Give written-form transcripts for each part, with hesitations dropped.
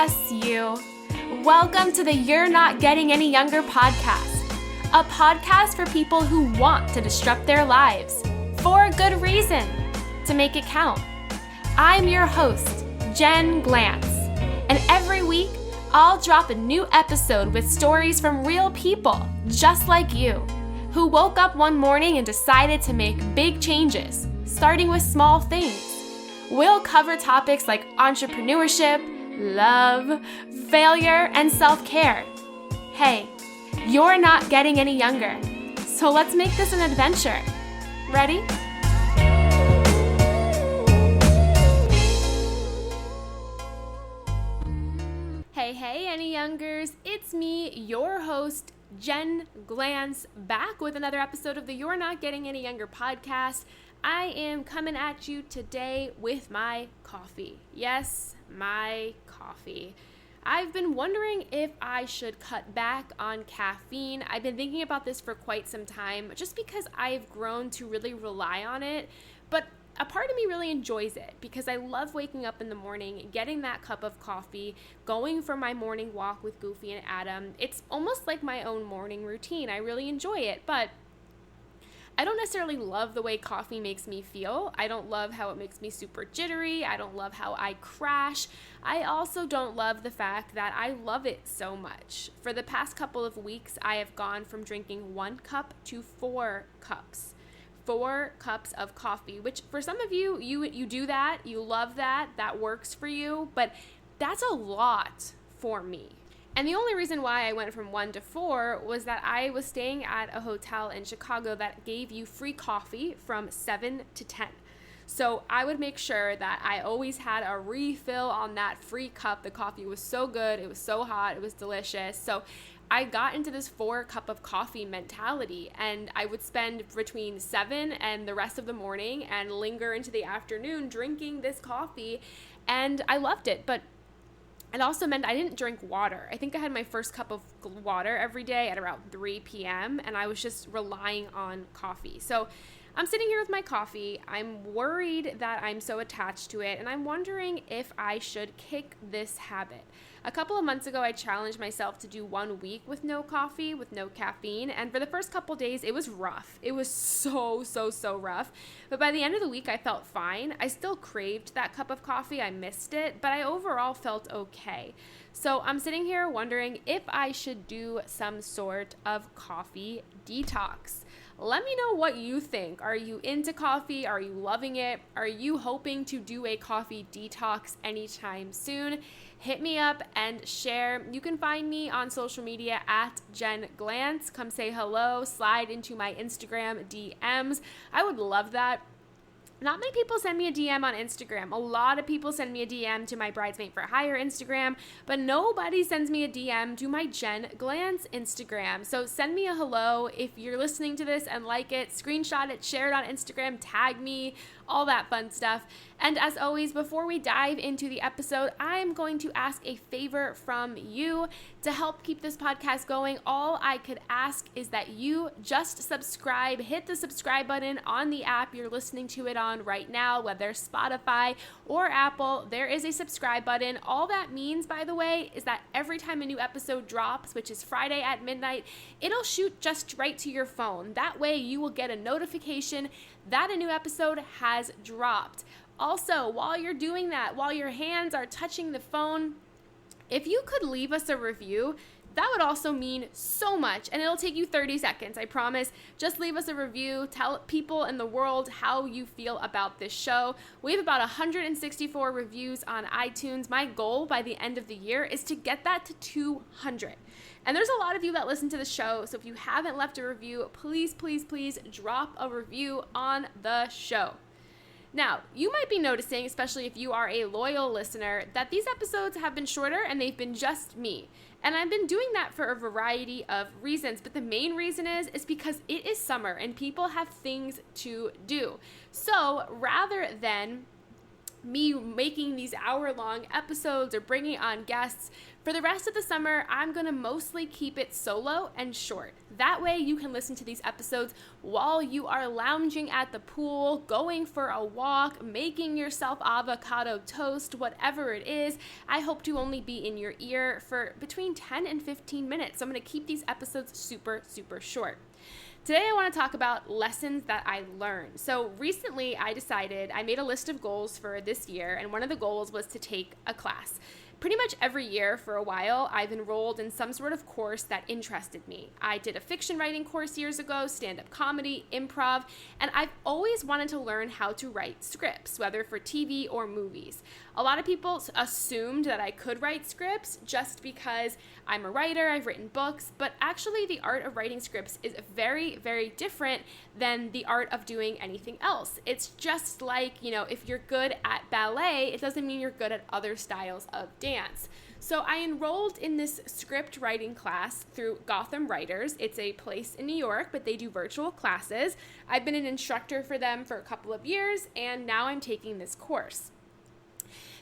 Yes, you. Welcome to the You're Not Getting Any Younger podcast, a podcast for people who want to disrupt their lives for a good reason, to make it count. I'm your host, Jen Glantz, and every week I'll drop a new episode with stories from real people just like you, who woke up one morning and decided to make big changes, starting with small things. We'll cover topics like entrepreneurship, love, failure, and self-care. Hey, you're not getting any younger, so let's make this an adventure. Ready? Hey, any youngers, it's me, your host, Jen Glantz, back with another episode of the You're Not Getting Any Younger podcast. I am coming at you today with my coffee. Yes, my coffee. I've been wondering if I should cut back on caffeine. I've been thinking about this for quite some time just because I've grown to really rely on it, but a part of me really enjoys it because I love waking up in the morning, getting that cup of coffee, going for my morning walk with Goofy and Adam. It's almost like my own morning routine. I really enjoy it, but I don't necessarily love the way coffee makes me feel. I don't love how it makes me super jittery. I don't love how I crash. I also don't love the fact that I love it so much. For the past couple of weeks, I have gone from drinking 1 cup to 4 cups. 4 cups of coffee, which for some of you, you do that, you love that works for you, but that's a lot for me. And the only reason why I went from 1 to 4 was that I was staying at a hotel in Chicago that gave you free coffee from 7 to 10. So I would make sure that I always had a refill on that free cup. The coffee was so good, it was so hot, it was delicious. So I got into this 4 cup of coffee mentality, and I would spend between 7 and the rest of the morning and linger into the afternoon drinking this coffee, and I loved it. But it also meant I didn't drink water. I think I had my first cup of water every day at around 3 p.m., and I was just relying on coffee. So I'm sitting here with my coffee. I'm worried that I'm so attached to it, and I'm wondering if I should kick this habit. A couple of months ago, I challenged myself to do 1 week with no coffee, with no caffeine, and for the first couple days, it was rough. It was so rough, but by the end of the week, I felt fine. I still craved that cup of coffee. I missed it, but I overall felt okay. So I'm sitting here wondering if I should do some sort of coffee detox. Let me know what you think. Are you into coffee? Are you loving it? Are you hoping to do a coffee detox anytime soon? Hit me up and share. You can find me on social media at Jen Glantz. Come say hello, slide into my Instagram DMs. I would love that. Not many people send me a DM on Instagram. A lot of people send me a DM to my Bridesmaid for Hire Instagram, but nobody sends me a DM to my Jen Glantz Instagram. So send me a hello if you're listening to this and like it, screenshot it, share it on Instagram, tag me, all that fun stuff. And as always, before we dive into the episode, I'm going to ask a favor from you to help keep this podcast going. All I could ask is that you just subscribe, hit the subscribe button on the app you're listening to it on right now, whether Spotify or Apple. There is a subscribe button. All that means, by the way, is that every time a new episode drops, which is Friday at midnight, it'll shoot just right to your phone. That way you will get a notification that a new episode has dropped. Also, while you're doing that, while your hands are touching the phone, if you could leave us a review, that would also mean so much, and it'll take you 30 seconds, I promise. Just leave us a review. Tell people in the world how you feel about this show. We have about 164 reviews on iTunes. My goal by the end of the year is to get that to 200. And there's a lot of you that listen to the show, so if you haven't left a review, please drop a review on the show. Now, you might be noticing, especially if you are a loyal listener, that these episodes have been shorter and they've been just me. And I've been doing that for a variety of reasons, but the main reason is because it is summer and people have things to do. So rather than me making these hour-long episodes or bringing on guests. For the rest of the summer, I'm going to mostly keep it solo and short. That way you can listen to these episodes while you are lounging at the pool, going for a walk, making yourself avocado toast, whatever it is. I hope to only be in your ear for between 10 and 15 minutes. So I'm going to keep these episodes super, super short. Today I want to talk about lessons that I learned. So recently I made a list of goals for this year, and one of the goals was to take a class. Pretty much every year for a while, I've enrolled in some sort of course that interested me. I did a fiction writing course years ago, stand-up comedy, improv, and I've always wanted to learn how to write scripts, whether for TV or movies. A lot of people assumed that I could write scripts just because I'm a writer, I've written books, but actually the art of writing scripts is very, very different than the art of doing anything else. It's just like, if you're good at ballet, it doesn't mean you're good at other styles of dance. So I enrolled in this script writing class through Gotham Writers. It's a place in New York, but they do virtual classes. I've been an instructor for them for a couple of years, and now I'm taking this course.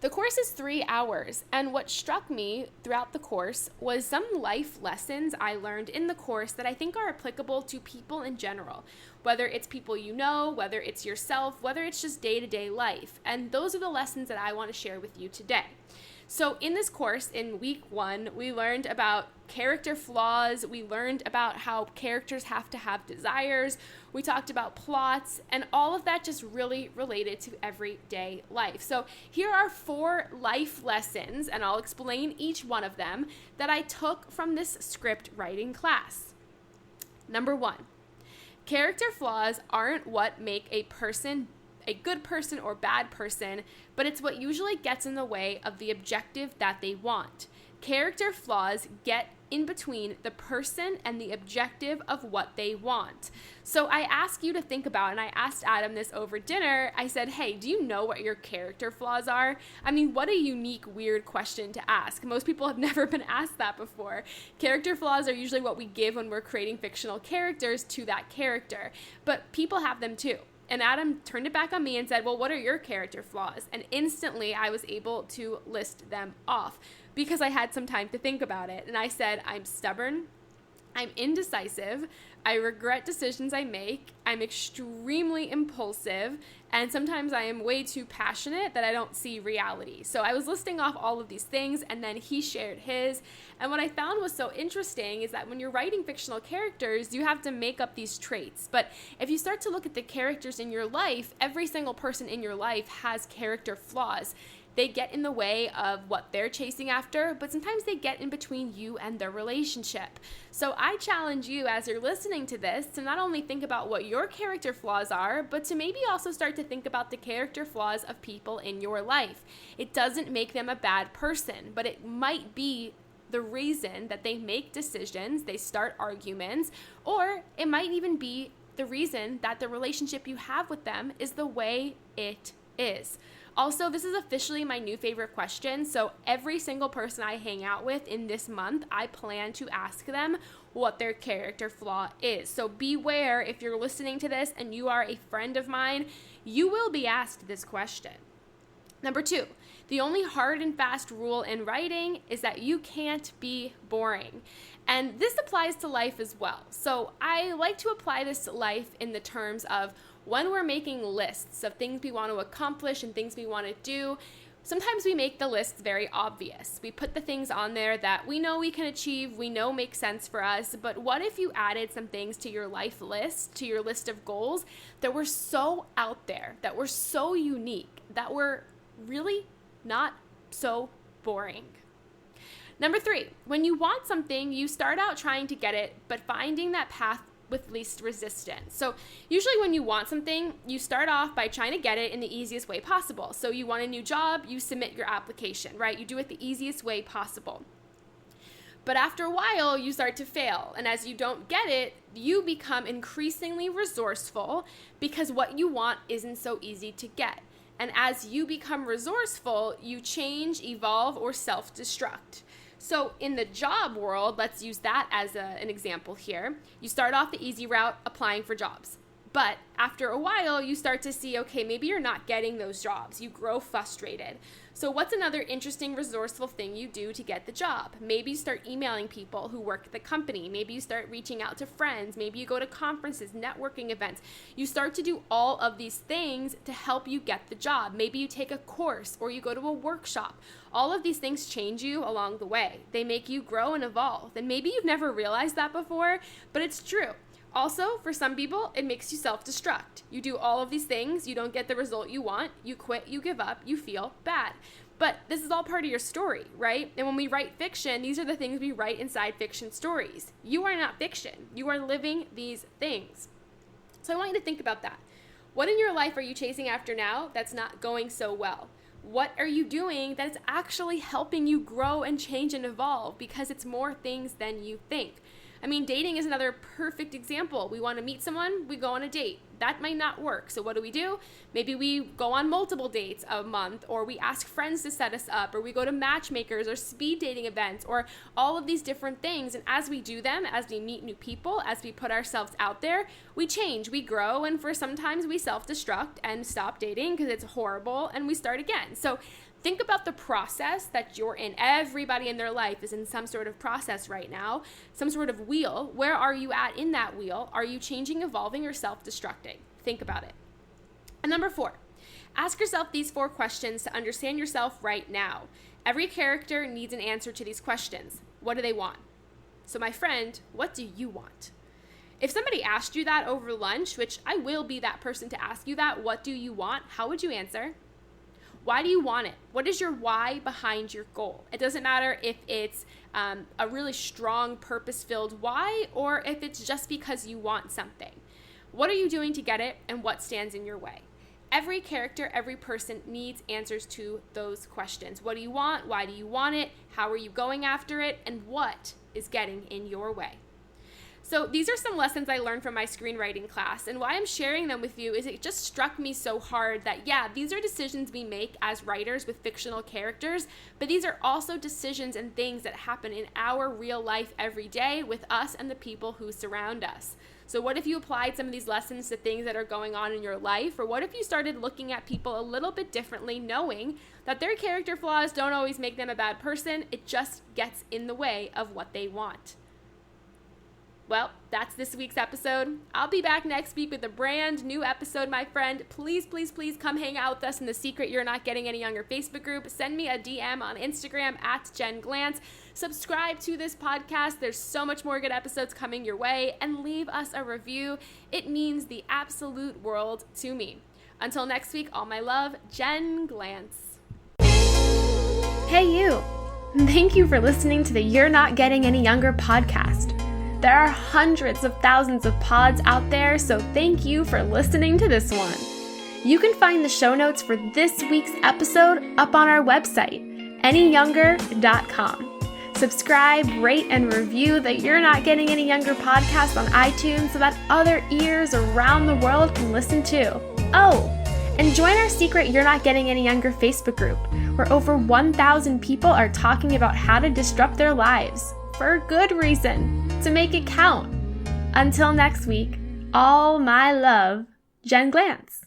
The course is 3 hours, and what struck me throughout the course was some life lessons I learned in the course that I think are applicable to people in general, whether it's people you know, whether it's yourself, whether it's just day-to-day life. And those are the lessons that I want to share with you today. So in this course, in week 1, we learned about character flaws. We learned about how characters have to have desires. We talked about plots, and all of that just really related to everyday life. So here are 4 life lessons, and I'll explain each one of them, that I took from this script writing class. Number 1, character flaws aren't what make a person a good person or bad person, but it's what usually gets in the way of the objective that they want. Character flaws get in between the person and the objective of what they want. So I ask you to think about, and I asked Adam this over dinner, I said, hey, do you know what your character flaws are? I mean, what a unique, weird question to ask. Most people have never been asked that before. Character flaws are usually what we give when we're creating fictional characters to that character, but people have them too. And Adam turned it back on me and said, well, what are your character flaws? And instantly I was able to list them off because I had some time to think about it. And I said, I'm stubborn, I'm indecisive, I regret decisions I make, I'm extremely impulsive, and sometimes I am way too passionate that I don't see reality. So I was listing off all of these things, and then he shared his. And what I found was so interesting is that when you're writing fictional characters, you have to make up these traits. But if you start to look at the characters in your life, every single person in your life has character flaws. They get in the way of what they're chasing after, but sometimes they get in between you and their relationship. So I challenge you as you're listening to this to not only think about what your character flaws are, but to maybe also start to think about the character flaws of people in your life. It doesn't make them a bad person, but it might be the reason that they make decisions, they start arguments, or it might even be the reason that the relationship you have with them is the way it is. Also, this is officially my new favorite question. So every single person I hang out with in this month, I plan to ask them what their character flaw is. So beware if you're listening to this and you are a friend of mine, you will be asked this question. Number 2, the only hard and fast rule in writing is that you can't be boring. And this applies to life as well. So I like to apply this to life in the terms of when we're making lists of things we want to accomplish and things we want to do, sometimes we make the lists very obvious. We put the things on there that we know we can achieve, we know make sense for us, but what if you added some things to your life list, to your list of goals that were so out there, that were so unique, that were really not so boring? Number 3, when you want something, you start out trying to get it, but finding that path with least resistance. So usually when you want something, you start off by trying to get it in the easiest way possible. So you want a new job, you submit your application, right? You do it the easiest way possible. But after a while, you start to fail. And as you don't get it, you become increasingly resourceful because what you want isn't so easy to get. And as you become resourceful, you change, evolve, or self-destruct. So in the job world, let's use that as an example here. You start off the easy route, applying for jobs. But after a while, you start to see, okay, maybe you're not getting those jobs. You grow frustrated. So what's another interesting, resourceful thing you do to get the job? Maybe you start emailing people who work at the company. Maybe you start reaching out to friends. Maybe you go to conferences, networking events. You start to do all of these things to help you get the job. Maybe you take a course or you go to a workshop. All of these things change you along the way. They make you grow and evolve. And maybe you've never realized that before, but it's true. Also, for some people, it makes you self-destruct. You do all of these things, you don't get the result you want, you quit, you give up, you feel bad. But this is all part of your story, right? And when we write fiction, these are the things we write inside fiction stories. You are not fiction. You are living these things. So I want you to think about that. What in your life are you chasing after now that's not going so well? What are you doing that is actually helping you grow and change and evolve because it's more things than you think? I mean, dating is another perfect example. We want to meet someone, we go on a date. That might not work. So what do? Maybe we go on multiple dates a month, or we ask friends to set us up, or we go to matchmakers or speed dating events, or all of these different things. And as we do them, as we meet new people, as we put ourselves out there, we change, we grow, and for sometimes we self-destruct and stop dating because it's horrible, and we start again. So think about the process that you're in. Everybody in their life is in some sort of process right now, some sort of wheel. Where are you at in that wheel? Are you changing, evolving, or self-destructing? Think about it. And number 4, ask yourself these 4 questions to understand yourself right now. Every character needs an answer to these questions. What do they want? So my friend, what do you want? If somebody asked you that over lunch, which I will be that person to ask you that, what do you want? How would you answer? Why do you want it? What is your why behind your goal? It doesn't matter if it's a really strong, purpose-filled why, or if it's just because you want something. What are you doing to get it, and what stands in your way? Every character, every person needs answers to those questions. What do you want? Why do you want it? How are you going after it? And what is getting in your way? So these are some lessons I learned from my screenwriting class, and why I'm sharing them with you is it just struck me so hard that, yeah, these are decisions we make as writers with fictional characters, but these are also decisions and things that happen in our real life every day with us and the people who surround us. So what if you applied some of these lessons to things that are going on in your life? Or what if you started looking at people a little bit differently, knowing that their character flaws don't always make them a bad person, it just gets in the way of what they want? Well, that's this week's episode. I'll be back next week with a brand new episode, my friend. Please, please, please come hang out with us in the Secret You're Not Getting Any Younger Facebook group. Send me a DM on Instagram at Jen Glantz. Subscribe to this podcast. There's so much more good episodes coming your way. And leave us a review. It means the absolute world to me. Until next week, all my love, Jen Glantz. Hey you! Thank you for listening to the You're Not Getting Any Younger podcast. There are hundreds of thousands of pods out there, so thank you for listening to this one. You can find the show notes for this week's episode up on our website, anyyounger.com. Subscribe, rate, and review the You're Not Getting Any Younger podcast on iTunes so that other ears around the world can listen too. Oh, and join our secret You're Not Getting Any Younger Facebook group, where over 1,000 people are talking about how to disrupt their lives. For a good reason, to make it count. Until next week, all my love, Jen Glantz.